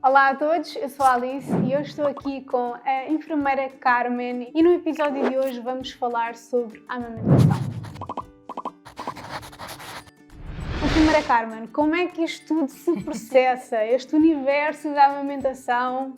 Olá a todos, eu sou a Alice e hoje estou aqui com a enfermeira Carmen e no episódio de hoje vamos falar sobre a amamentação. Enfermeira Carmen, como é que isto tudo se processa, este universo da amamentação?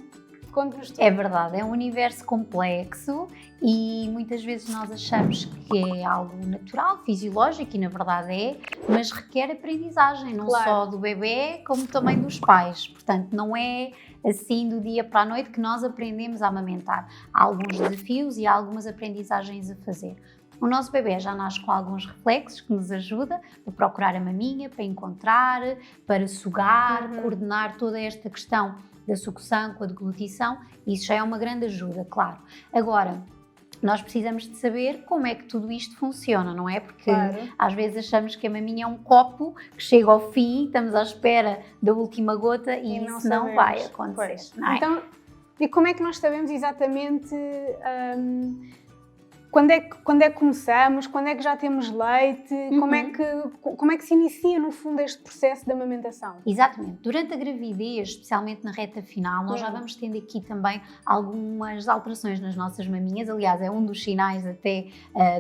Conta-nos tudo. É verdade, é um universo complexo e muitas vezes nós achamos que é algo natural, fisiológico, e na verdade é, mas requer aprendizagem, não só do bebê como também dos pais. Portanto, não é assim do dia para a noite que nós aprendemos a amamentar. Há alguns desafios e há algumas aprendizagens a fazer. O nosso bebê já nasce com alguns reflexos que nos ajuda para procurar a maminha, para encontrar, para sugar, coordenar toda esta questão da sucção com a deglutição. Isso já é uma grande ajuda, claro. Agora, nós precisamos de saber como é que tudo isto funciona, não é? Porque às vezes achamos que a maminha é um copo que chega ao fim, estamos à espera da última gota e isso não vai acontecer. Não é? Então, e como é que nós sabemos exatamente quando é que começamos, quando é que já temos leite, como é que se inicia no fundo este processo de amamentação? Exatamente, durante a gravidez, especialmente na reta final, nós já vamos tendo aqui também algumas alterações nas nossas maminhas. Aliás, é um dos sinais até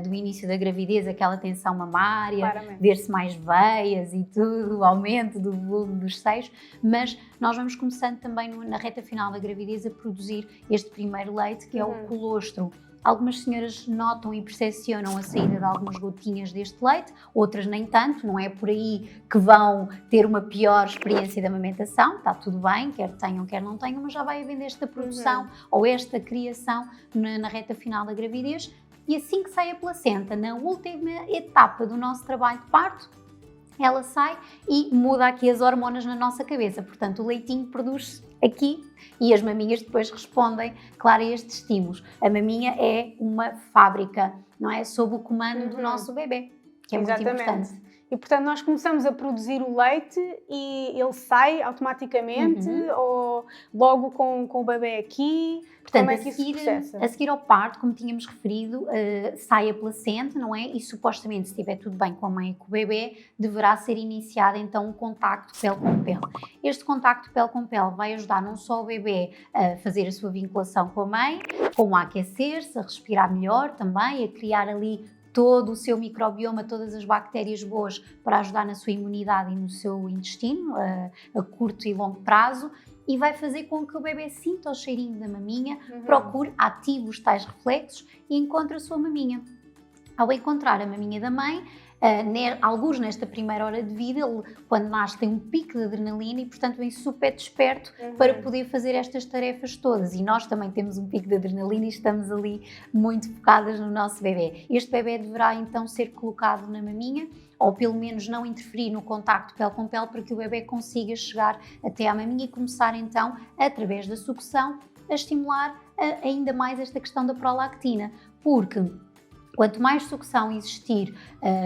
do início da gravidez, aquela tensão mamária, ver-se mais veias e tudo, o aumento do volume dos seios, mas nós vamos começando também na reta final da gravidez a produzir este primeiro leite, que é o colostro. Algumas senhoras notam e percepcionam a saída de algumas gotinhas deste leite, outras nem tanto, não é por aí que vão ter uma pior experiência de amamentação, está tudo bem, quer tenham, quer não tenham, mas já vai havendo esta produção ou esta criação na reta final da gravidez. E assim que sai a placenta, na última etapa do nosso trabalho de parto, ela sai e muda aqui as hormonas na nossa cabeça, portanto o leitinho produz-se aqui e as maminhas depois respondem, claro, a estes estímulos. A maminha é uma fábrica, não é? Sob o comando do nosso bebê, que é muito importante. E portanto nós começamos a produzir o leite e ele sai automaticamente ou logo com o bebê aqui? Portanto, como é que isso se processa? A seguir ao parto, como tínhamos referido, sai a placenta, não é? E supostamente, se estiver tudo bem com a mãe e com o bebê, deverá ser iniciado então um contacto pele com pele. Este contacto pele com pele vai ajudar não só o bebê a fazer a sua vinculação com a mãe, como a aquecer-se, a respirar melhor também, a criar ali todo o seu microbioma, todas as bactérias boas para ajudar na sua imunidade e no seu intestino a curto e longo prazo, e vai fazer com que o bebê sinta o cheirinho da maminha, procure, ative os tais reflexos e encontre a sua maminha. Ao encontrar a maminha da mãe, alguns nesta primeira hora de vida, ele, quando nasce, tem um pico de adrenalina e, portanto, vem super desperto para poder fazer estas tarefas todas. E nós também temos um pico de adrenalina e estamos ali muito focadas no nosso bebê. Este bebê deverá, então, ser colocado na maminha, ou pelo menos não interferir no contacto pele com pele, para que o bebê consiga chegar até à maminha e começar, então, através da sucção, a estimular ainda mais esta questão da prolactina. Porque quanto mais sucção existir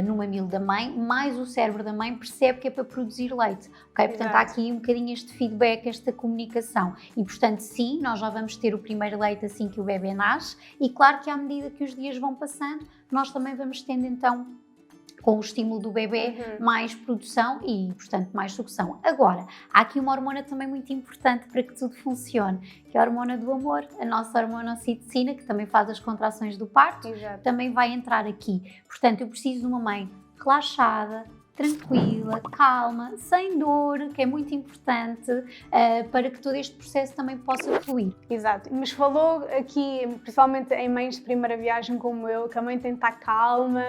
no mamilo da mãe, mais o cérebro da mãe percebe que é para produzir leite. Okay? Portanto, há aqui um bocadinho este feedback, esta comunicação. E, portanto, sim, nós já vamos ter o primeiro leite assim que o bebê nasce. E claro que à medida que os dias vão passando, nós também vamos tendo então, com o estímulo do bebê, mais produção e, portanto, mais sucção. Agora, há aqui uma hormona também muito importante para que tudo funcione, que é a hormona do amor, a nossa hormona ocitocina, que também faz as contrações do parto, também vai entrar aqui. Portanto, eu preciso de uma mãe relaxada, tranquila, calma, sem dor, que é muito importante para que todo este processo também possa fluir. Exato, mas falou aqui, principalmente em mães de primeira viagem como eu, que a mãe tem que estar calma.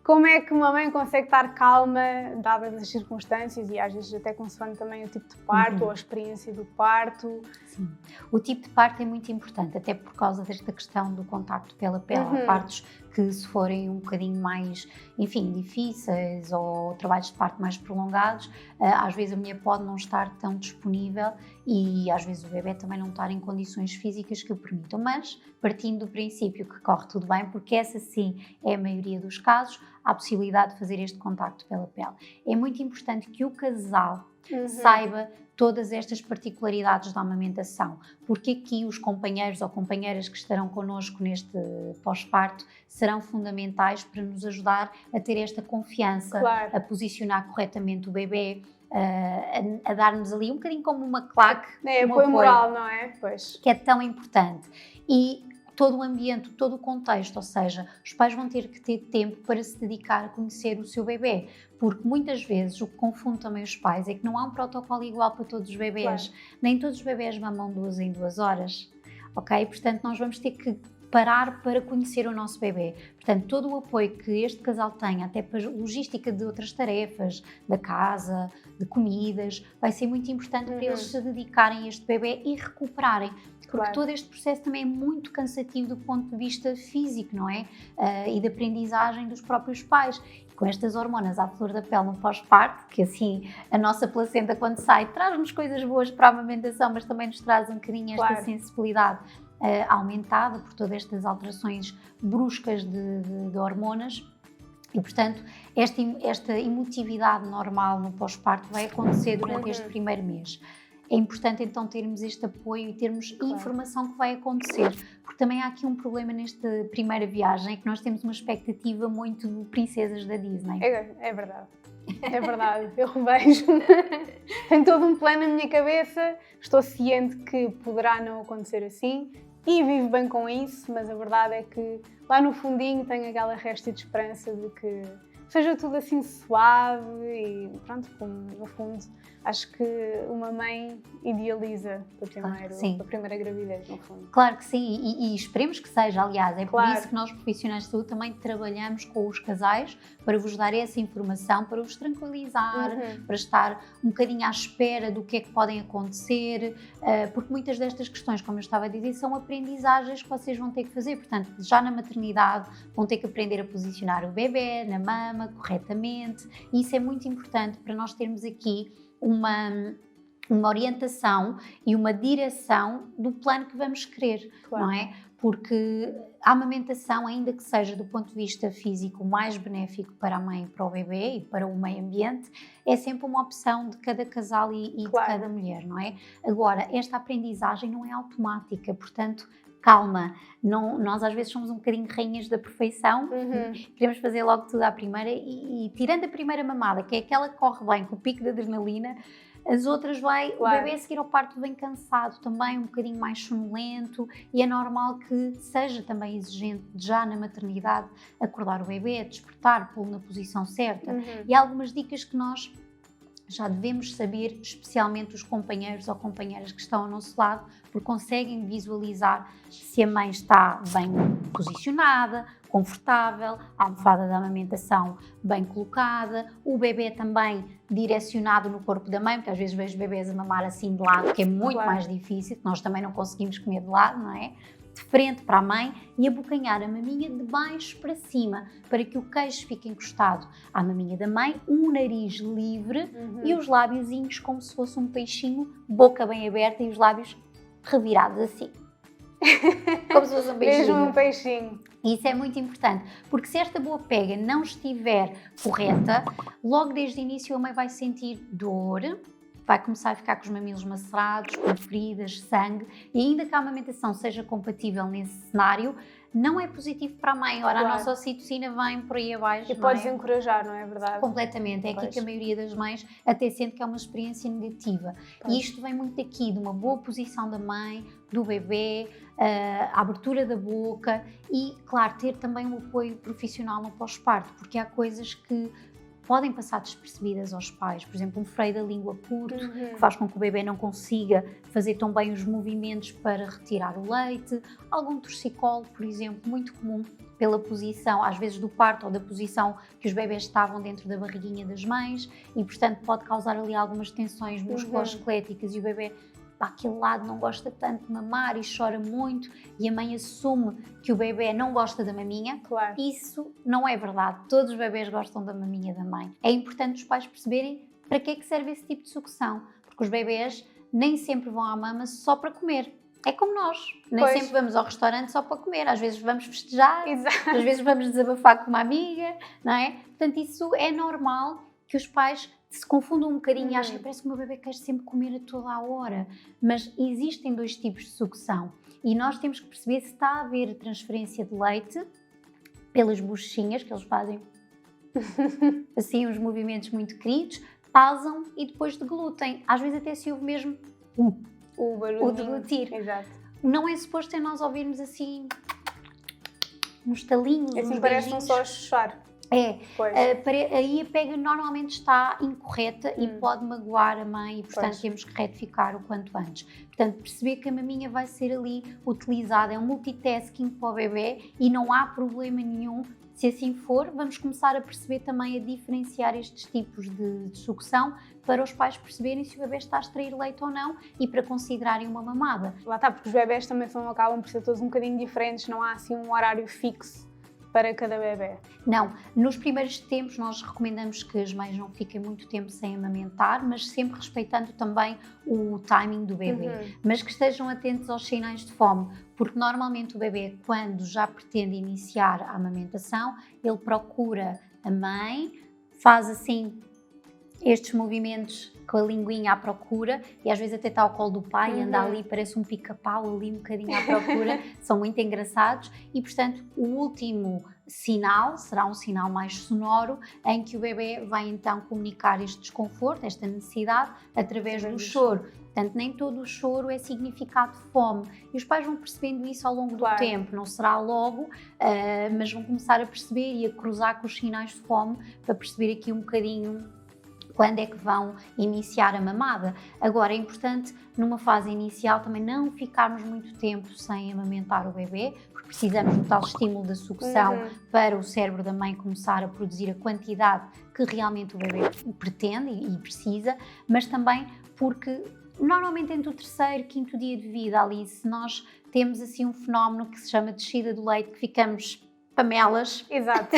Como é que uma mãe consegue estar calma, dadas as circunstâncias e às vezes até consoante também o tipo de parto ou a experiência do parto? Sim, o tipo de parto é muito importante, até por causa desta questão do contacto pele a pele. Há partos que, se forem um bocadinho mais, enfim, difíceis ou trabalhos de parto mais prolongados, às vezes a mulher pode não estar tão disponível e às vezes o bebê também não estar em condições físicas que o permitam, mas partindo do princípio que corre tudo bem, porque essa sim é a maioria dos casos, há a possibilidade de fazer este contacto pele a pele. É muito importante que o casal saiba todas estas particularidades da amamentação, porque aqui os companheiros ou companheiras que estarão connosco neste pós-parto serão fundamentais para nos ajudar a ter esta confiança, a posicionar corretamente o bebê, a dar-nos ali um bocadinho como uma claque, um apoio moral, não é? Pois. Que é tão importante. E todo o ambiente, todo o contexto, ou seja, os pais vão ter que ter tempo para se dedicar a conhecer o seu bebê, porque muitas vezes o que confunde também os pais é que não há um protocolo igual para todos os bebês, claro. Nem todos os bebês mamam 2 em 2 horas, ok? Portanto, nós vamos ter que parar para conhecer o nosso bebê. Portanto, todo o apoio que este casal tem, até para a logística de outras tarefas, da casa, de comidas, vai ser muito importante para eles se dedicarem a este bebê e recuperarem. Porque claro. Todo este processo também é muito cansativo do ponto de vista físico, não é? E de aprendizagem dos próprios pais. E com estas hormonas à flor da pele no pós-parto, que assim a nossa placenta quando sai traz-nos coisas boas para a amamentação, mas também nos traz um bocadinho esta claro. Sensibilidade aumentada por todas estas alterações bruscas de hormonas. E, portanto, esta emotividade normal no pós-parto vai acontecer durante este primeiro mês. É importante então termos este apoio e termos claro. Informação que vai acontecer, porque também há aqui um problema nesta primeira viagem, é que nós temos uma expectativa muito de princesas da Disney. É verdade, eu revejo. Tenho todo um plano na minha cabeça, estou ciente que poderá não acontecer assim e vivo bem com isso, mas a verdade é que lá no fundinho tenho aquela resta de esperança de que seja tudo assim suave e pronto, como no fundo acho que uma mãe idealiza a primeira gravidez, no fundo. Claro que sim, e esperemos que seja, aliás, é claro. Por isso que nós profissionais de saúde também trabalhamos com os casais para vos dar essa informação, para vos tranquilizar, para estar um bocadinho à espera do que é que podem acontecer, porque muitas destas questões, como eu estava a dizer, são aprendizagens que vocês vão ter que fazer, portanto, já na maternidade vão ter que aprender a posicionar o bebê na mama corretamente, e isso é muito importante para nós termos aqui uma orientação e uma direção do plano que vamos querer, claro. Não é? Porque a amamentação, ainda que seja do ponto de vista físico mais benéfico para a mãe, para o bebê e para o meio ambiente, é sempre uma opção de cada casal e claro. De cada mulher, não é? Agora, esta aprendizagem não é automática, portanto, calma, nós às vezes somos um bocadinho rainhas da perfeição, queremos fazer logo tudo à primeira e tirando a primeira mamada, que é aquela que corre bem, com o pico de adrenalina, as outras claro. O bebê a seguir ao parto vem cansado também, um bocadinho mais sonolento e é normal que seja também exigente já na maternidade acordar o bebê, despertar, pô-lo na posição certa e há algumas dicas que nós já devemos saber, especialmente os companheiros ou companheiras que estão ao nosso lado, porque conseguem visualizar se a mãe está bem posicionada, confortável, a almofada da amamentação bem colocada, o bebê também direcionado no corpo da mãe, porque às vezes vejo bebês a mamar assim de lado, que é muito claro. Mais difícil, nós também não conseguimos comer de lado, não é? De frente para a mãe e abocanhar a maminha de baixo para cima, para que o queixo fique encostado à maminha da mãe, um nariz livre e os lábiozinhos como se fosse um peixinho, boca bem aberta e os lábios revirados assim. Como se fosse um peixinho. Mesmo um peixinho. Isso é muito importante, porque se esta boa pega não estiver correta, logo desde o início a mãe vai sentir dor, vai começar a ficar com os mamilos macerados, com feridas, sangue, e ainda que a amamentação seja compatível nesse cenário, não é positivo para a mãe. Ora, claro. A nossa ocitocina vem por aí abaixo. E pode desencorajar, não é verdade? Completamente. É aqui que a maioria das mães até sente que é uma experiência negativa. Pois. E isto vem muito daqui, de uma boa posição da mãe, do bebê, a abertura da boca e, claro, ter também um apoio profissional no pós-parto, porque há coisas que podem passar despercebidas aos pais, por exemplo, um freio da língua curto, que faz com que o bebê não consiga fazer tão bem os movimentos para retirar o leite, algum torcicolo, por exemplo, muito comum pela posição, às vezes do parto ou da posição que os bebés estavam dentro da barriguinha das mães e, portanto, pode causar ali algumas tensões musculoesqueléticas e o bebê para aquele lado não gosta tanto de mamar e chora muito e a mãe assume que o bebê não gosta da maminha. Claro. Isso não é verdade. Todos os bebés gostam da maminha da mãe. É importante os pais perceberem para que é que serve esse tipo de sucção, porque os bebés nem sempre vão à mama só para comer. É como nós, nem pois. Sempre vamos ao restaurante só para comer, às vezes vamos festejar, Exato. Às vezes vamos desabafar com uma amiga, não é? Portanto, isso é normal que os pais se confundam um bocadinho e acham que parece que o meu bebê quer sempre comer a toda a hora. Mas existem 2 tipos de sucção e nós temos que perceber se está a haver transferência de leite pelas bochechinhas que eles fazem, assim, uns movimentos muito queridos, pasam e depois deglutem. Às vezes até se ouve mesmo O barulho. o deglutir. Exato. Não é suposto em nós ouvirmos assim uns talinhos, Assim uns parece beijinhos. só a chuchar. É, Pois. aí a pega normalmente está incorreta e pode magoar a mãe e, portanto, Pois. temos que retificar o quanto antes. Portanto, perceber que a maminha vai ser ali utilizada, é um multitasking para o bebê e não há problema nenhum. Se assim for, vamos começar a perceber também, a diferenciar estes tipos de sucção para os pais perceberem se o bebê está a extrair leite ou não e para considerarem uma mamada. Lá está, porque os bebés também acabam por ser todos um bocadinho diferentes, não há assim um horário fixo para cada bebê. Não, nos primeiros tempos nós recomendamos que as mães não fiquem muito tempo sem amamentar, mas sempre respeitando também o timing do bebê. Mas que estejam atentos aos sinais de fome, porque normalmente o bebê, quando já pretende iniciar a amamentação, ele procura a mãe, faz assim estes movimentos com a linguinha à procura e às vezes até está ao colo do pai e anda ali, parece um pica-pau ali um bocadinho à procura, são muito engraçados e, portanto, o último sinal será um sinal mais sonoro em que o bebê vai então comunicar este desconforto, esta necessidade, através do choro. Portanto, nem todo o choro é significado de fome e os pais vão percebendo isso ao longo do tempo, não será logo, mas vão começar a perceber e a cruzar com os sinais de fome para perceber aqui um bocadinho quando é que vão iniciar a mamada. Agora, é importante, numa fase inicial, também não ficarmos muito tempo sem amamentar o bebê, porque precisamos do tal estímulo da sucção para o cérebro da mãe começar a produzir a quantidade que realmente o bebê pretende e precisa, mas também porque normalmente entre o 3º, 5º dia de vida ali, se nós temos assim um fenómeno que se chama descida do leite, que ficamos pamelas. Exato.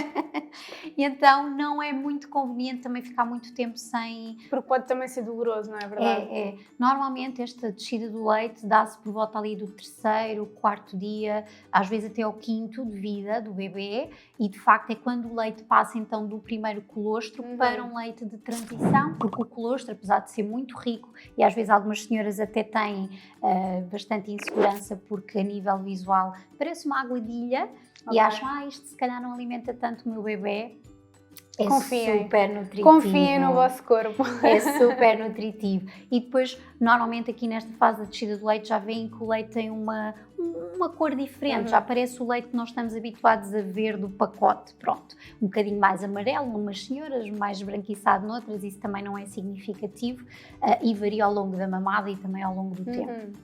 E então não é muito conveniente também ficar muito tempo sem... Porque pode também ser doloroso, não é verdade? É. Normalmente esta descida do leite dá-se por volta ali do 3º, 4º dia, às vezes até ao 5º de vida do bebê e de facto é quando o leite passa então do primeiro colostro para um leite de transição, porque o colostro, apesar de ser muito rico e às vezes algumas senhoras até têm bastante insegurança porque a nível visual parece uma aguadilha, e acham, isto se calhar não alimenta tanto o meu bebê. É super nutritivo. Confiem no vosso corpo. É super nutritivo. E depois, normalmente aqui nesta fase da descida do leite, já veem que o leite tem uma cor diferente. Já parece o leite que nós estamos habituados a ver do pacote. Pronto, um bocadinho mais amarelo numas senhoras, mais esbranquiçado noutras. Isso também não é significativo e varia ao longo da mamada e também ao longo do tempo.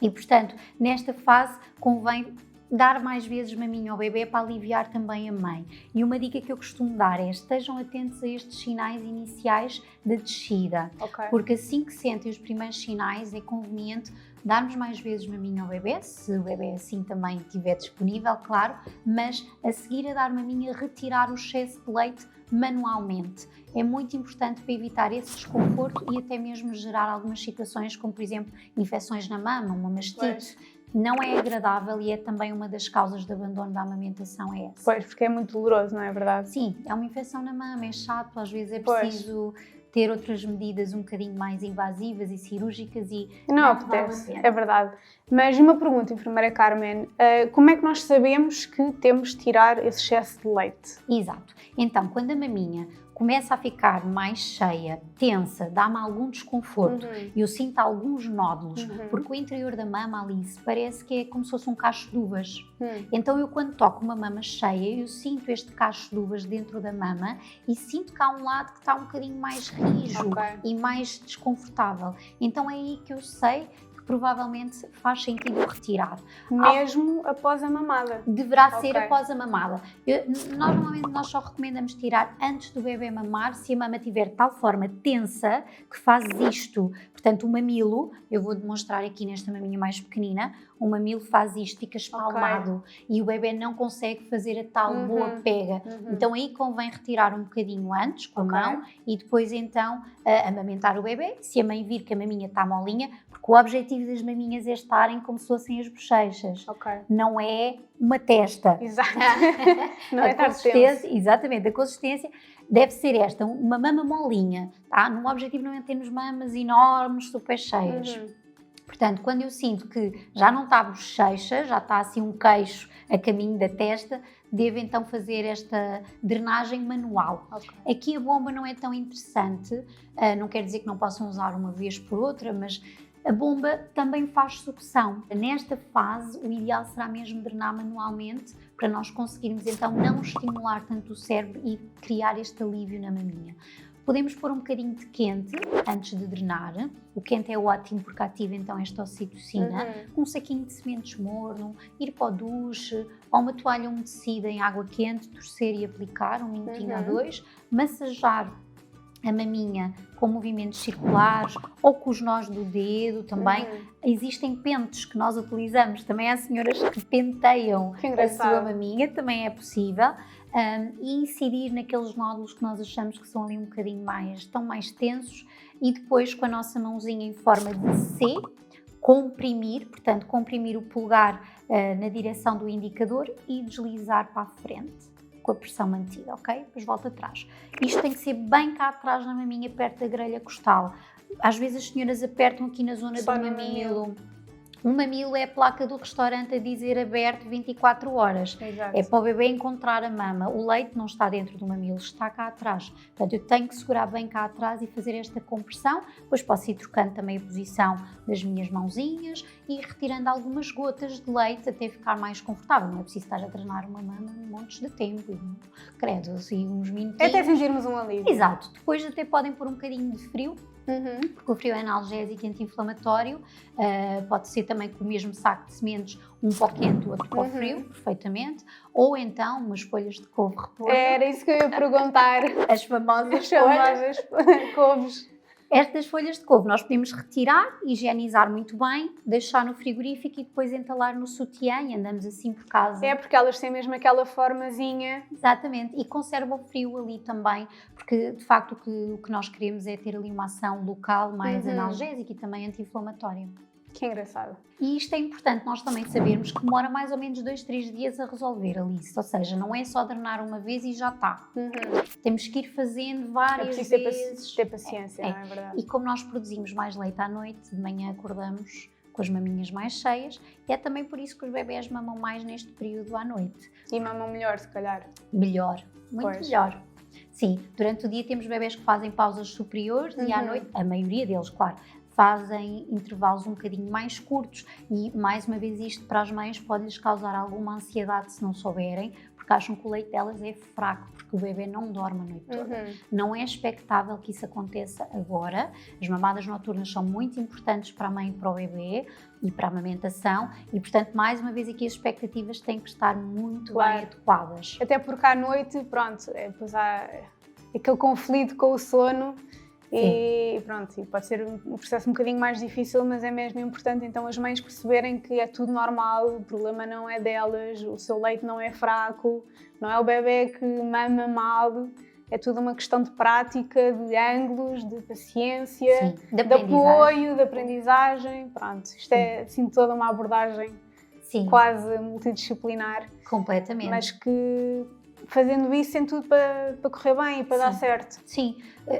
E, portanto, nesta fase convém dar mais vezes maminha ao bebê para aliviar também a mãe. E uma dica que eu costumo dar é estejam atentos a estes sinais iniciais de descida, porque assim que sentem os primeiros sinais é conveniente darmos mais vezes maminha ao bebê, se o bebê assim também estiver disponível, claro, mas a seguir a dar maminha, retirar o excesso de leite manualmente. É muito importante para evitar esse desconforto e até mesmo gerar algumas situações como, por exemplo, infecções na mama, uma mastite. Não é agradável e é também uma das causas de abandono da amamentação, é essa. Pois, porque é muito doloroso, não é verdade? Sim, é uma infecção na mama, é chato, às vezes é preciso ter outras medidas um bocadinho mais invasivas e cirúrgicas e não apetece, é verdade. Mas uma pergunta, enfermeira Carmen, como é que nós sabemos que temos de tirar esse excesso de leite? Exato. Então, quando a maminha começa a ficar mais cheia, tensa, dá-me algum desconforto e eu sinto alguns nódulos, porque o interior da mama, Alice, parece que é como se fosse um cacho de uvas. Então eu quando toco uma mama cheia, eu sinto este cacho de uvas dentro da mama e sinto que há um lado que está um bocadinho mais rijo e mais desconfortável. Então é aí que eu sei que provavelmente faz sentido retirar. Mesmo após a mamada? Deverá ser após a mamada. Normalmente nós só recomendamos tirar antes do bebê mamar se a mama tiver de tal forma tensa que faz isto. Portanto, o mamilo, eu vou demonstrar aqui nesta maminha mais pequenina, o mamilo faz isto, fica espalmado e o bebê não consegue fazer a tal boa pega. Então aí convém retirar um bocadinho antes com a mão e depois então amamentar o bebê, se a mãe vir que a maminha está molinha, porque o objetivo das maminhas é estarem como se fossem as bochechas, não é uma testa. Exato. Não é consistência, exatamente, a consistência deve ser esta, uma mama molinha, tá? No objetivo não é termos mamas enormes, super cheias. Portanto, quando eu sinto que já não está bochecha, já está assim um queixo a caminho da testa, deve então fazer esta drenagem manual. Okay. Aqui a bomba não é tão interessante, não quer dizer que não possam usar uma vez por outra, mas a bomba também faz sucção. Nesta fase, o ideal será mesmo drenar manualmente, para nós conseguirmos então não estimular tanto o cérebro e criar este alívio na maminha. Podemos pôr um bocadinho de quente antes de drenar. O quente é ótimo porque ativa então esta ocitocina. Um saquinho de sementes morno, ir para o duche ou uma toalha umedecida em água quente, torcer e aplicar um minutinho a 2, massajar a maminha com movimentos circulares ou com os nós do dedo também. Existem pentes que nós utilizamos, também há senhoras que penteiam a sua maminha, também é possível. E incidir naqueles nódulos que nós achamos que são ali um bocadinho estão mais tensos, e depois com a nossa mãozinha em forma de C, comprimir, portanto comprimir o polegar na direção do indicador e deslizar para a frente, com a pressão mantida, ok? Depois volta atrás. Isto tem que ser bem cá atrás na maminha, perto da grelha costal. Às vezes as senhoras apertam aqui na zona do mamilo. O mamilo é a placa do restaurante a dizer aberto 24 horas. Exato. É para o bebê encontrar a mama. O leite não está dentro do mamilo, está cá atrás. Portanto, eu tenho que segurar bem cá atrás e fazer esta compressão. Depois posso ir trocando também a posição das minhas mãozinhas e retirando algumas gotas de leite até ficar mais confortável. Não é preciso estar a drenar uma mama montes de tempo. Credo, assim, uns minutinhos. Até sentirmos um alívio. Exato. Depois até podem pôr um bocadinho de frio. Porque o frio é analgésico e anti-inflamatório, pode ser também com o mesmo saco de sementes, um para o quente, outro para o frio, perfeitamente, ou então umas folhas de couve repolho. Era isso que eu ia perguntar. As famosas couves. Estas folhas de couve nós podemos retirar, higienizar muito bem, deixar no frigorífico e depois entalar no sutiã e andamos assim por casa. É porque elas têm mesmo aquela formazinha. Exatamente, e conserva o frio ali também, porque de facto o que nós queremos é ter ali uma ação local mais analgésica e também anti-inflamatória. Que engraçado. E isto é importante nós também sabermos que demora mais ou menos 2-3 dias a resolver, Alice. Ou seja, não é só drenar uma vez e já está. Temos que ir fazendo várias vezes. Ter paciência, não é verdade? E como nós produzimos mais leite à noite, de manhã acordamos com as maminhas mais cheias, e é também por isso que os bebés mamam mais neste período à noite. E mamam melhor, se calhar. Melhor, muito melhor. Sim, durante o dia temos bebés que fazem pausas superiores e à noite, a maioria deles, claro, fazem intervalos um bocadinho mais curtos, e mais uma vez isto para as mães pode-lhes causar alguma ansiedade se não souberem, porque acham que o leite delas é fraco, porque o bebê não dorme a noite toda. Não é expectável que isso aconteça agora. As mamadas noturnas são muito importantes para a mãe e para o bebê e para a amamentação, e portanto mais uma vez aqui as expectativas têm que estar muito bem adequadas. Até porque à noite, pronto, depois há aquele conflito com o sono. E pronto, e pode ser um processo um bocadinho mais difícil, mas é mesmo importante então as mães perceberem que é tudo normal, o problema não é delas, o seu leite não é fraco, não é o bebê que mama mal, é tudo uma questão de prática, de ângulos, de paciência, de apoio, de aprendizagem, pronto, isto é assim toda uma abordagem quase multidisciplinar. Completamente. Mas que fazendo isso tem tudo para correr bem e para dar certo. Sim,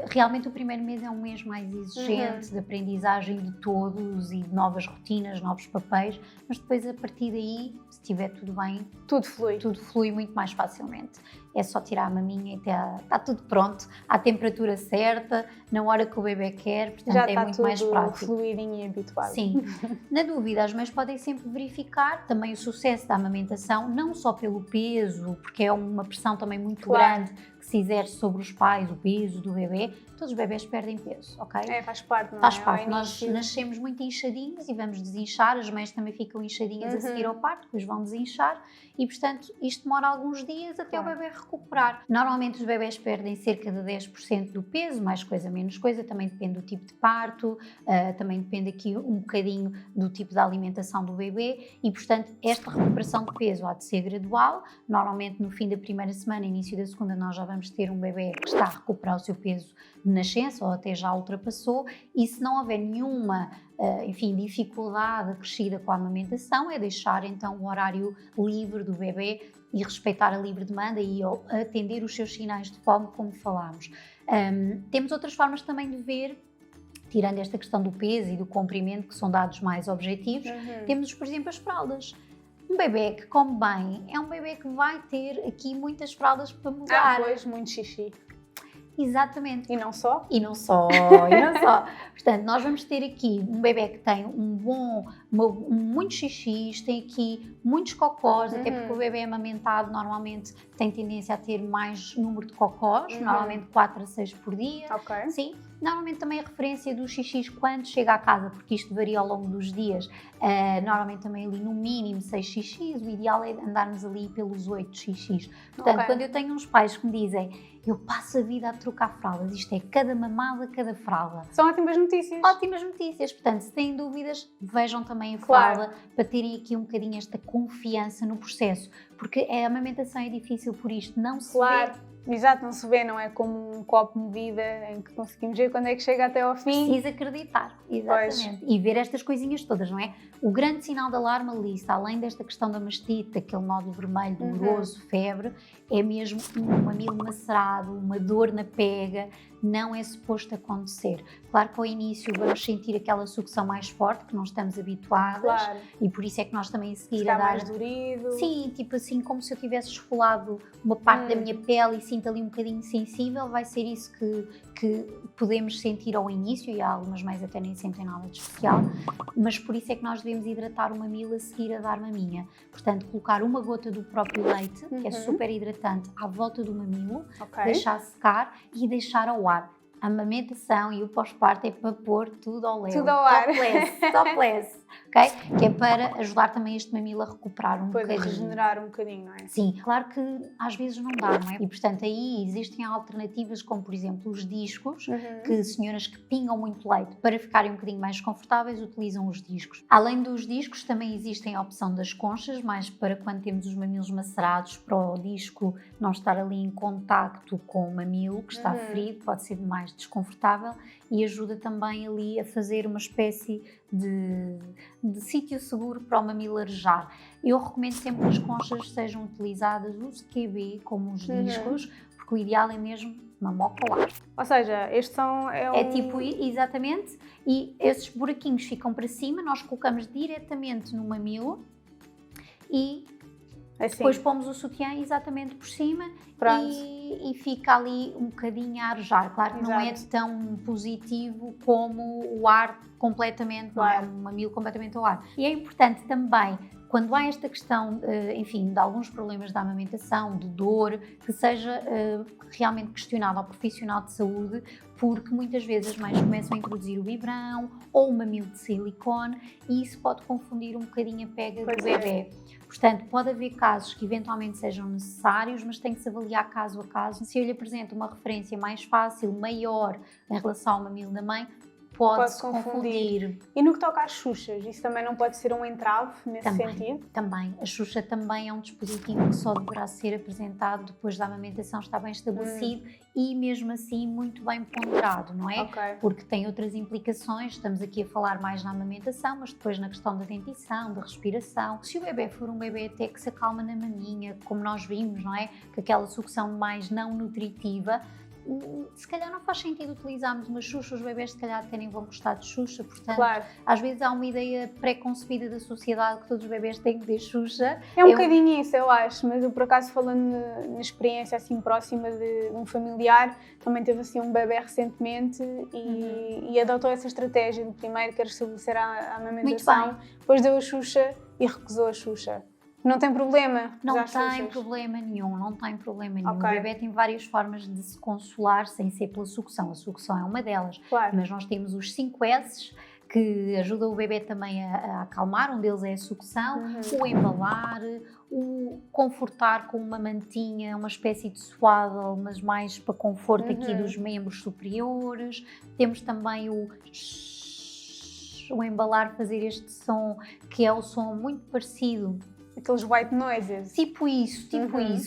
realmente o primeiro mês é um mês mais exigente de aprendizagem de todos e de novas rotinas, novos papéis, mas depois a partir daí, se estiver tudo bem, tudo flui muito mais facilmente. É só tirar a maminha e está tudo pronto, à temperatura certa, na hora que o bebê quer, portanto já é muito mais prático. Já está tudo fluidinho e habituado. Sim. Na dúvida, as mães podem sempre verificar também o sucesso da amamentação, não só pelo peso, porque é uma pressão também muito grande que se exerce sobre os pais, o peso do bebê. Todos os bebés perdem peso, ok? Faz parte, não é? Faz parte. Nós nascemos muito inchadinhos e vamos desinchar, as mães também ficam inchadinhas a seguir ao parto, depois vão desinchar e, portanto, isto demora alguns dias até o bebê recuperar. Normalmente os bebés perdem cerca de 10% do peso, mais coisa, menos coisa, também depende do tipo de parto, também depende aqui um bocadinho do tipo de alimentação do bebê e, portanto, esta recuperação de peso há de ser gradual. Normalmente no fim da primeira semana, início da segunda, nós já vamos ter um bebê que está a recuperar o seu peso de nascença ou até já ultrapassou, e se não houver nenhuma dificuldade acrescida com a amamentação, é deixar então o horário livre do bebê e respeitar a livre demanda e atender os seus sinais de fome, como falámos. Temos outras formas também de ver, tirando esta questão do peso e do comprimento, que são dados mais objetivos, temos, por exemplo, as fraldas. Um bebê que come bem é um bebê que vai ter aqui muitas fraldas para mudar. Pois, muito xixi. Exatamente. E não só? E não só, e não só. Portanto, nós vamos ter aqui um bebê que tem muitos xixis, tem aqui muitos cocós, até porque o bebê amamentado normalmente tem tendência a ter mais número de cocós, normalmente 4 a 6 por dia. Ok. Sim. Normalmente também a referência dos xixis quando chega à casa, porque isto varia ao longo dos dias, normalmente também ali no mínimo 6 xixis, o ideal é andarmos ali pelos 8 xixis. Portanto, quando eu tenho uns pais que me dizem, eu passo a vida a trocar fraldas, isto é cada mamada, cada fralda. São ótimas notícias. Ótimas notícias, portanto, se têm dúvidas, vejam também a fralda, para terem aqui um bocadinho esta confiança no processo, porque a amamentação é difícil por isto, não se vê. Exato, não se vê, não é como um copo de medida em que conseguimos ver quando é que chega até ao fim. Precisa acreditar, exatamente. Pois. E ver estas coisinhas todas, não é? O grande sinal de alarme ali, além desta questão da mastite, aquele nódulo vermelho doloroso, febre, é mesmo um mamilo macerado, uma dor na pega, não é suposto acontecer. Claro que ao início vamos sentir aquela sucção mais forte, que não estamos habituadas, e por isso é que nós também a seguir está a dar... mais dorido. Sim, tipo assim, como se eu tivesse esfolado uma parte da minha pele e sinto ali um bocadinho sensível, vai ser isso que podemos sentir ao início, e há algumas mães até nem sentem nada de especial, mas por isso é que nós devemos hidratar o mamilo a seguir a dar maminha. Portanto, colocar uma gota do próprio leite, que é super hidratante, à volta do mamilo, deixar secar e deixar ao ar. A amamentação e o pós-parto é para pôr tudo ao léu. Tudo ao ar. Topless, ok? Que é para ajudar também este mamilo a recuperar um bocadinho. Para regenerar um bocadinho, não é? Sim, claro que às vezes não dá, não é? E portanto aí existem alternativas como, por exemplo, os discos, que senhoras que pingam muito leite, para ficarem um bocadinho mais confortáveis, utilizam os discos. Além dos discos, também existe a opção das conchas, mais para quando temos os mamilos macerados, para o disco não estar ali em contacto com o mamilo, que está ferido, pode ser mais desconfortável, e ajuda também ali a fazer uma espécie de sítio seguro para o mamilo arejar. Eu recomendo sempre que as conchas sejam utilizadas o QB como os discos, porque o ideal é mesmo mamocolar. Ou seja, estes são... É tipo, exatamente, e esses buraquinhos ficam para cima, nós colocamos diretamente no mamilo e... Assim. Depois pomos o sutiã exatamente por cima e fica ali um bocadinho a arejar. Claro que não é tão positivo como o ar completamente, não é um mamilo completamente ao ar. E é importante também, quando há esta questão, enfim, de alguns problemas da amamentação, de dor, que seja realmente questionado ao profissional de saúde, porque muitas vezes as mães começam a introduzir o biberão ou o mamilo de silicone e isso pode confundir um bocadinho a pega do bebê. Portanto, pode haver casos que eventualmente sejam necessários, mas tem que se avaliar caso a caso. Se eu lhe apresento uma referência mais fácil, maior, em relação ao mamilo da mãe, pode-se confundir. E no que toca às xuxas, isso também não pode ser um entrave nesse sentido? Também. A xuxa também é um dispositivo que só deverá ser apresentado depois da amamentação estar bem estabelecido e mesmo assim muito bem ponderado, não é? Porque tem outras implicações, estamos aqui a falar mais na amamentação, mas depois na questão da dentição, da respiração. Se o bebê for um bebê até que se acalma na maminha, como nós vimos, não é? Que aquela sucção mais não nutritiva, se calhar não faz sentido utilizarmos uma xuxa, os bebés se calhar até nem vão gostar de xuxa, portanto, às vezes há uma ideia pré-concebida da sociedade que todos os bebés têm que ter xuxa. É um bocadinho isso, eu acho, mas eu por acaso falando na experiência assim próxima de um familiar, também teve assim um bebê recentemente e adotou essa estratégia de primeiro quer estabelecer a amamentação, depois deu a xuxa e recusou a xuxa. Não tem problema? Não tem problema nenhum, não tem problema nenhum. O bebê tem várias formas de se consolar sem ser pela sucção. A sucção é uma delas, mas nós temos os 5 S's que ajudam o bebê também a acalmar. Um deles é a sucção, o embalar, o confortar com uma mantinha, uma espécie de swaddle, mas mais para conforto aqui dos membros superiores. Temos também o embalar, fazer este som, que é o som muito parecido. Aqueles white noises. Tipo isso,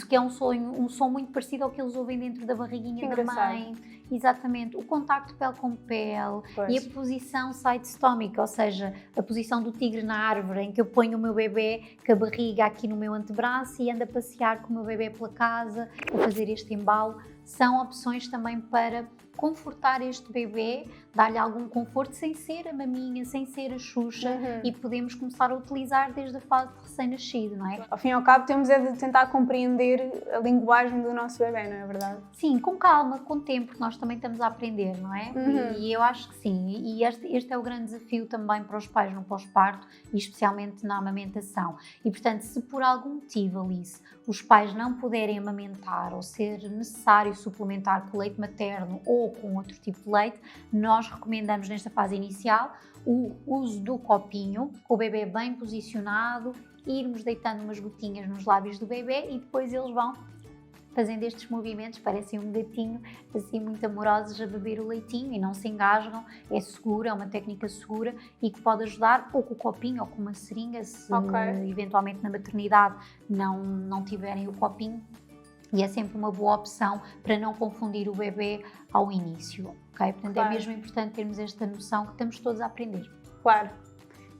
que é um som muito parecido ao que eles ouvem dentro da barriguinha da mãe. Exatamente. O contacto pele com pele e a posição side stomach, ou seja, a posição do tigre na árvore, em que eu ponho o meu bebê com a barriga aqui no meu antebraço e ando a passear com o meu bebê pela casa, a fazer este embalo. São opções também para confortar este bebê, dar-lhe algum conforto sem ser a maminha, sem ser a Xuxa, e podemos começar a utilizar desde a fase de recém-nascido, não é? Ao fim e ao cabo temos é de tentar compreender a linguagem do nosso bebê, não é verdade? Sim, com calma, com tempo, porque nós também estamos a aprender, não é? E eu acho que sim, e este é o grande desafio também para os pais no pós-parto e especialmente na amamentação. E portanto, se por algum motivo, Alice, os pais não puderem amamentar ou ser necessário suplementar com leite materno ou com outro tipo de leite, nós recomendamos nesta fase inicial o uso do copinho, com o bebê bem posicionado, irmos deitando umas gotinhas nos lábios do bebê e depois eles vão fazendo estes movimentos, parecem um gatinho, assim muito amorosos a beber o leitinho e não se engasgam, é seguro, é uma técnica segura e que pode ajudar ou com o copinho ou com uma seringa, se eventualmente na maternidade não tiverem o copinho. E é sempre uma boa opção para não confundir o bebê ao início, ok? Portanto, é mesmo importante termos esta noção que estamos todos a aprender. Claro,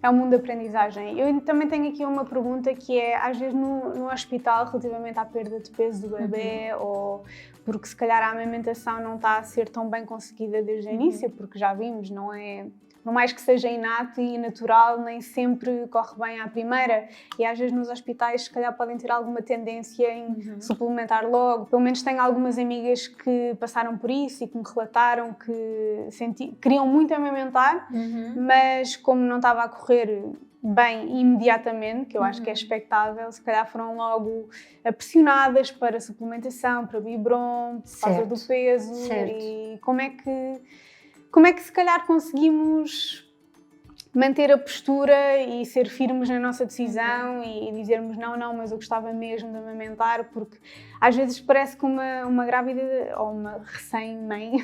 é um mundo de aprendizagem. Eu também tenho aqui uma pergunta que é, às vezes no hospital, relativamente à perda de peso do bebê, ou porque se calhar a amamentação não está a ser tão bem conseguida desde o início, porque já vimos, não é... Por mais que seja inato e natural, nem sempre corre bem à primeira. E às vezes nos hospitais, se calhar, podem ter alguma tendência em suplementar logo. Pelo menos tenho algumas amigas que passaram por isso e que me relataram que queriam muito amamentar, mas como não estava a correr bem imediatamente, que eu acho que é expectável, se calhar foram logo pressionadas para suplementação, para Bibrom, por causa do peso. E como é que se calhar conseguimos manter a postura e ser firmes na nossa decisão e dizermos não, mas eu gostava mesmo de amamentar, porque às vezes parece que uma grávida ou uma recém-mãe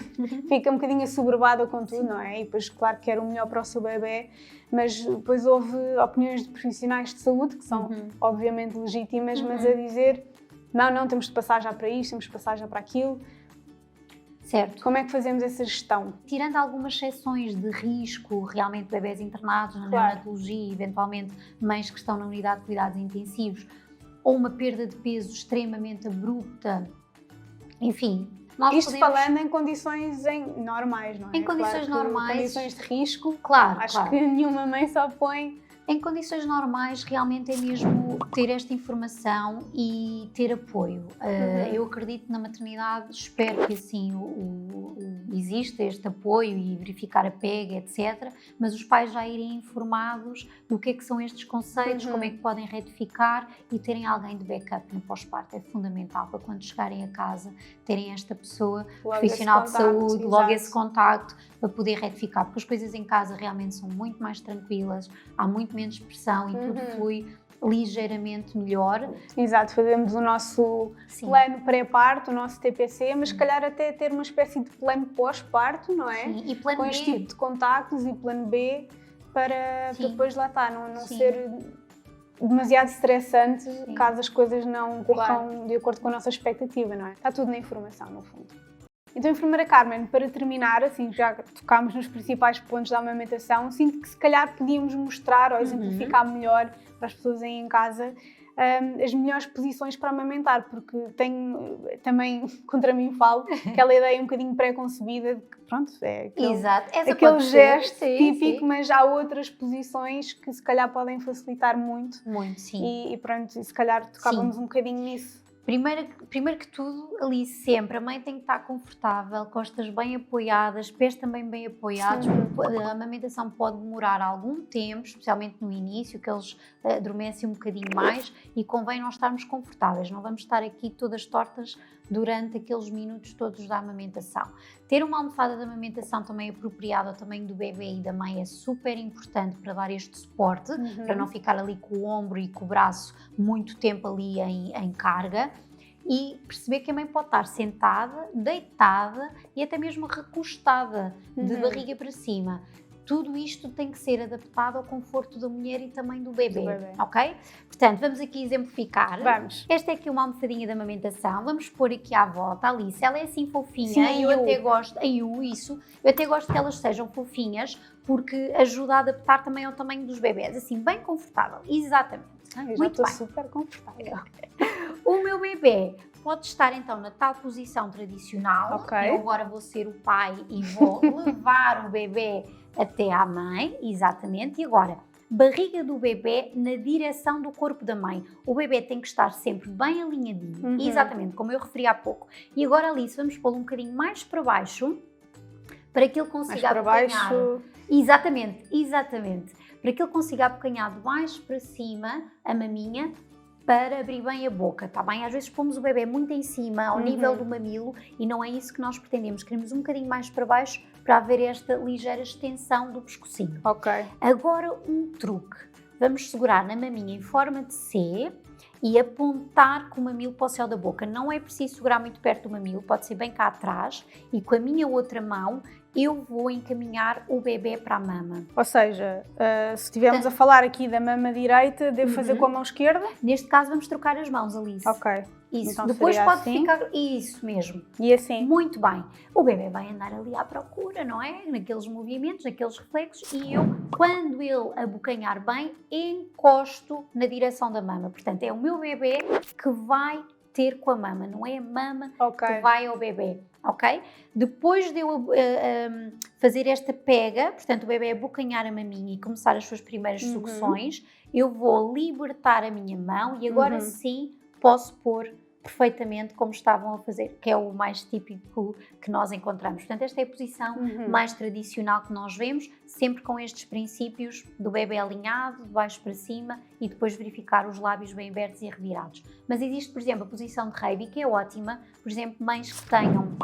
fica um bocadinho assoberbada com tudo, não é? E depois, claro, quer o melhor para o seu bebê, mas depois houve opiniões de profissionais de saúde, que são obviamente legítimas, mas a dizer não, temos de passar já para isto, temos de passar já para aquilo. Certo. Como é que fazemos essa gestão? Tirando algumas exceções de risco, realmente bebés internados na neonatologia, eventualmente mães que estão na unidade de cuidados intensivos, ou uma perda de peso extremamente abrupta, enfim... Isto falando em condições normais, não é? Em condições normais. Em condições de risco, acho que nenhuma mãe só põe... Em condições normais, realmente é mesmo ter esta informação e ter apoio. Eu acredito na maternidade, espero que assim exista este apoio e verificar a pega, etc. Mas os pais já irem informados do que é que são estes conceitos, como é que podem retificar e terem alguém de backup no pós-parto. É fundamental para quando chegarem a casa terem esta pessoa profissional de saúde, logo esse contacto para poder retificar, porque as coisas em casa realmente são muito mais tranquilas, há muito menos pressão e tudo flui ligeiramente melhor. Exato, fazemos o nosso plano pré-parto, o nosso TPC, mas se calhar até ter uma espécie de plano pós-parto, não é? Sim, e plano com B. este tipo de contactos e plano B para depois lá estar, não ser demasiado estressante caso as coisas não corram de acordo com a nossa expectativa, não é? Está tudo na informação, no fundo. Então, enfermeira Carmen, para terminar, assim, já tocámos nos principais pontos da amamentação, sinto que se calhar podíamos mostrar ou exemplificar melhor para as pessoas aí em casa as melhores posições para amamentar, porque tenho também, contra mim falo, aquela ideia um bocadinho pré-concebida de que, pronto, é aquele gesto típico, mas há outras posições que se calhar podem facilitar muito. Muito, sim. E pronto, se calhar tocávamos um bocadinho nisso. Primeiro que tudo, ali sempre, a mãe tem que estar confortável, costas bem apoiadas, pés também bem apoiados, porque a amamentação pode demorar algum tempo, especialmente no início, que eles adormecem um bocadinho mais e convém nós estarmos confortáveis, não vamos estar aqui todas tortas durante aqueles minutos todos da amamentação. Ter uma almofada de amamentação também apropriada ao tamanho do bebê e da mãe é super importante para dar este suporte, para não ficar ali com o ombro e com o braço muito tempo ali em carga. E perceber que a mãe pode estar sentada, deitada e até mesmo recostada, de barriga para cima. Tudo isto tem que ser adaptado ao conforto da mulher e também do bebê, ok? Portanto, vamos aqui exemplificar. Vamos. Esta é aqui uma almofadinha de amamentação. Vamos pôr aqui à volta, Alice. Ela é assim fofinha e eu até gosto... Eu até gosto que elas sejam fofinhas porque ajuda a adaptar também ao tamanho dos bebés. Assim, bem confortável. Exatamente. Eu já estou super confortável. O meu bebê pode estar então na tal posição tradicional. Ok. Eu agora vou ser o pai e vou levar o bebê até à mãe, exatamente. E agora, barriga do bebê na direção do corpo da mãe. O bebê tem que estar sempre bem alinhadinho, exatamente como eu referi há pouco. E agora, Alice, vamos pô-lo um bocadinho mais para baixo, para que ele consiga abocanhar. Baixo. Exatamente. Para que ele consiga abocanhar de baixo para cima a maminha, para abrir bem a boca, tá bem? Às vezes pomos o bebê muito em cima, ao nível do mamilo, e não é isso que nós pretendemos. Queremos um bocadinho mais para baixo para haver esta ligeira extensão do pescocinho. Ok. Agora um truque. Vamos segurar na maminha em forma de C e apontar com o mamilo para o céu da boca. Não é preciso segurar muito perto do mamilo, pode ser bem cá atrás, e com a minha outra mão eu vou encaminhar o bebê para a mama. Ou seja, se estivermos a falar aqui da mama direita, devo fazer com a mão esquerda? Neste caso vamos trocar as mãos, Alice. Ok. Isso, Então depois seria pode assim? ficar... Isso mesmo. E assim? Muito bem. O bebê vai andar ali à procura, não é? Naqueles movimentos, naqueles reflexos, e eu, quando ele abocanhar bem, encosto na direção da mama. Portanto, é o meu bebê que vai ter com a mama, não é a mama que vai ao bebê, ok? Depois de eu fazer esta pega, portanto o bebê abocanhar a maminha e começar as suas primeiras sucções, eu vou libertar a minha mão e agora sim posso pôr perfeitamente como estavam a fazer, que é o mais típico que nós encontramos. Portanto, esta é a posição mais tradicional que nós vemos, sempre com estes princípios do bebê alinhado, de baixo para cima, e depois verificar os lábios bem abertos e revirados. Mas existe, por exemplo, a posição de Reiby, que é ótima, por exemplo, mães que tenham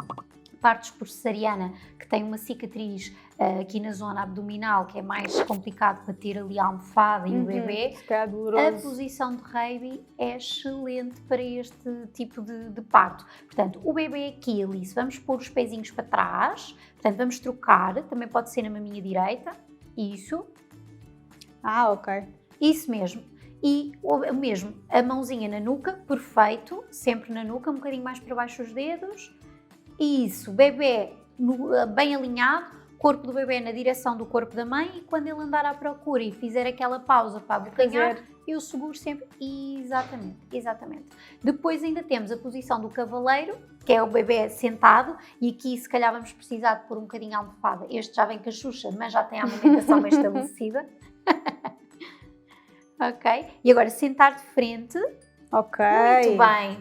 partos por cesariana, que têm uma cicatriz aqui na zona abdominal, que é mais complicado para ter ali a almofada e o bebê, a posição de Reiby é excelente para este tipo de parto. Portanto, o bebê aqui, Alice, vamos pôr os pezinhos para trás, portanto, vamos trocar, também pode ser na maminha direita, isso. Ok. Isso mesmo. E o mesmo, a mãozinha na nuca, perfeito, sempre na nuca, um bocadinho mais para baixo os dedos. Isso, bebê bem alinhado, corpo do bebê na direção do corpo da mãe, e quando ele andar à procura e fizer aquela pausa para abocanhar, eu seguro sempre. Exatamente. Depois ainda temos a posição do cavaleiro, que é o bebê sentado, e aqui se calhar vamos precisar de pôr um bocadinho a almofada. Este já vem com a Xuxa, mas já tem a amamentação bem estabelecida. Ok? E agora sentar de frente. Ok.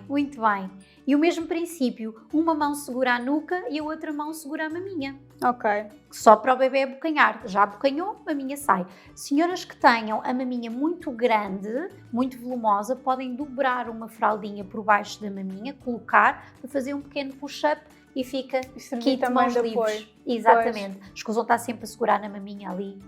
Muito bem. E o mesmo princípio, uma mão segura a nuca e a outra mão segura a maminha. Ok. Só para o bebê abocanhar. Já abocanhou, a maminha sai. Senhoras que tenham a maminha muito grande, muito volumosa, podem dobrar uma fraldinha por baixo da maminha, colocar, para fazer um pequeno push-up e fica kit de mãos livres. Exatamente. Escusam estar sempre a segurar na maminha ali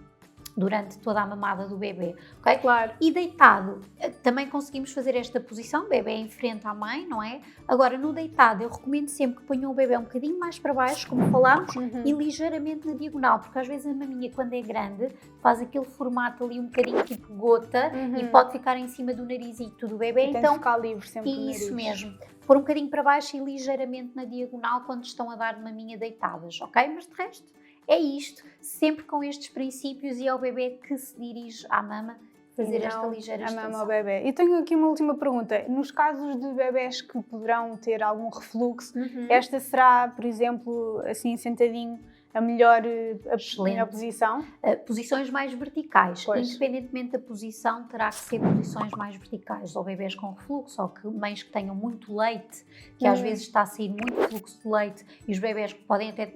durante toda a mamada do bebê, ok? Claro. E deitado, também conseguimos fazer esta posição, bebê em frente à mãe, não é? Agora, no deitado, eu recomendo sempre que ponham o bebê um bocadinho mais para baixo, como falámos, e ligeiramente na diagonal, porque às vezes a maminha, quando é grande, faz aquele formato ali um bocadinho tipo gota e pode ficar em cima do narizito do bebê, então tem que ficar livre sempre do nariz. Isso mesmo. Pôr um bocadinho para baixo e ligeiramente na diagonal quando estão a dar maminha deitadas, ok? Mas de resto, é isto, sempre com estes princípios, e é o bebê que se dirige à mama fazer esta ligeira extensão. A mama ao bebê. E tenho aqui uma última pergunta. Nos casos de bebés que poderão ter algum refluxo, esta será, por exemplo, assim sentadinho, a melhor posição? Posições mais verticais. Independentemente da posição, terá que ser posições mais verticais. Ou bebés com refluxo, ou que mães que tenham muito leite, que às vezes está a sair muito fluxo de leite, e os bebés que podem até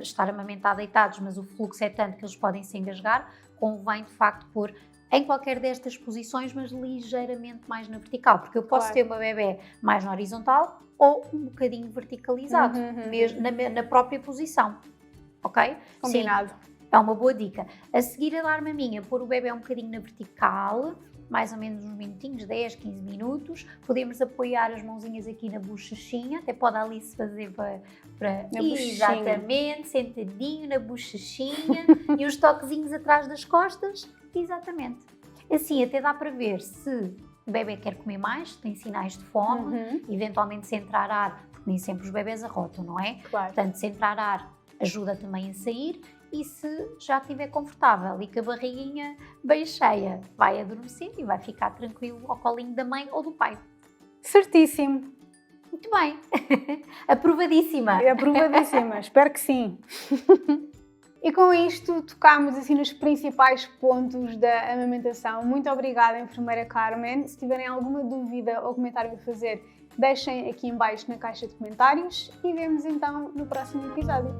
estar a amamentar deitados, mas o fluxo é tanto que eles podem se engasgar, convém de facto pôr em qualquer destas posições, mas ligeiramente mais na vertical, porque eu posso ter uma bebé mais na horizontal ou um bocadinho verticalizado, mesmo na própria posição. Ok? Combinado. Sim, é uma boa dica. A seguir a dar maminha, pôr o bebê um bocadinho na vertical, mais ou menos uns minutinhos, 10, 15 minutos. Podemos apoiar as mãozinhas aqui na bochechinha, até pode a Alice fazer para exatamente, sentadinho na bochechinha e os toquezinhos atrás das costas, exatamente. Assim até dá para ver se o bebê quer comer mais, tem sinais de fome, eventualmente se entrar ar, porque nem sempre os bebés arrotam, não é? Claro. Portanto, se entrar ar ajuda também a sair, e se já estiver confortável e com a barriguinha bem cheia, vai adormecer e vai ficar tranquilo ao colinho da mãe ou do pai. Certíssimo. Muito bem. Aprovadíssima. É aprovadíssima, espero que sim. E com isto tocámos assim nos principais pontos da amamentação. Muito obrigada, enfermeira Carmen. Se tiverem alguma dúvida ou comentário a fazer, deixem aqui em baixo na caixa de comentários e vemos então no próximo episódio.